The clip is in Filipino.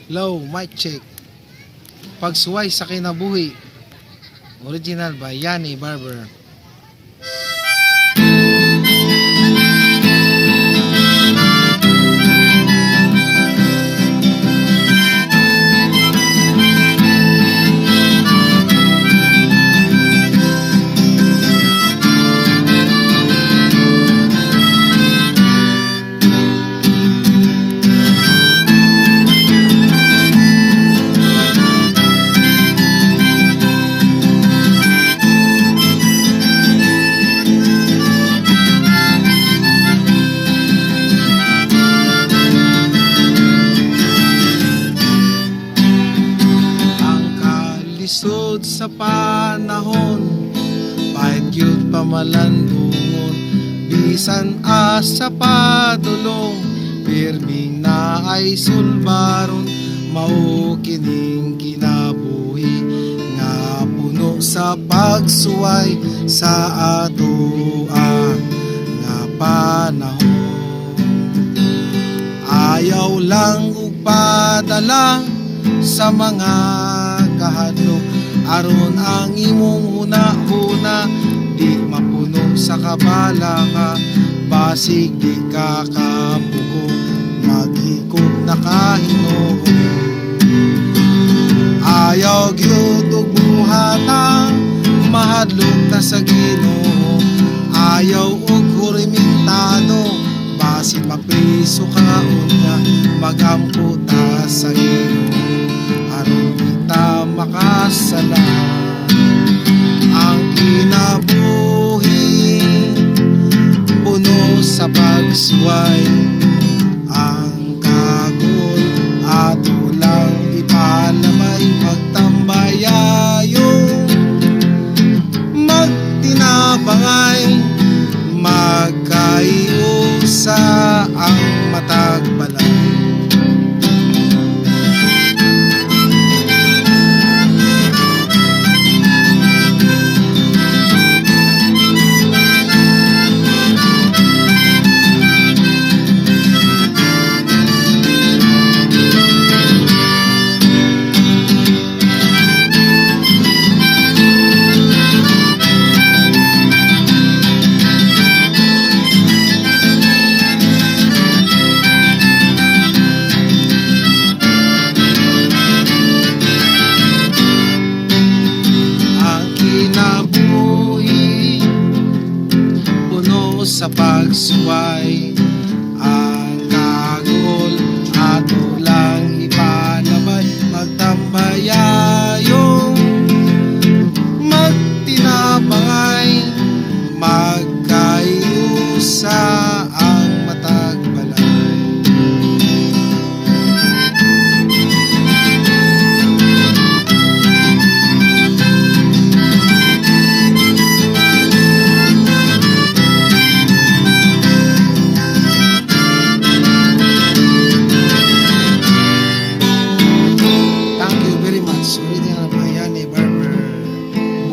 Low, mic check. Pagsuway sa kinabuhi. Original by Yanni Barber. Lisod sa panahon, pahit yun pamalandungon, bisan asa padulong, pirming na ay sulbaron, mao kining kinabuhi nga puno sa pagsuway sa atoa nga panahon. Ayaw lang ug padala sa mga kahadlok, aron ang imong huna-huna di mapuno sa kabala ka, basig di ka kapugo, maghikog na kahimo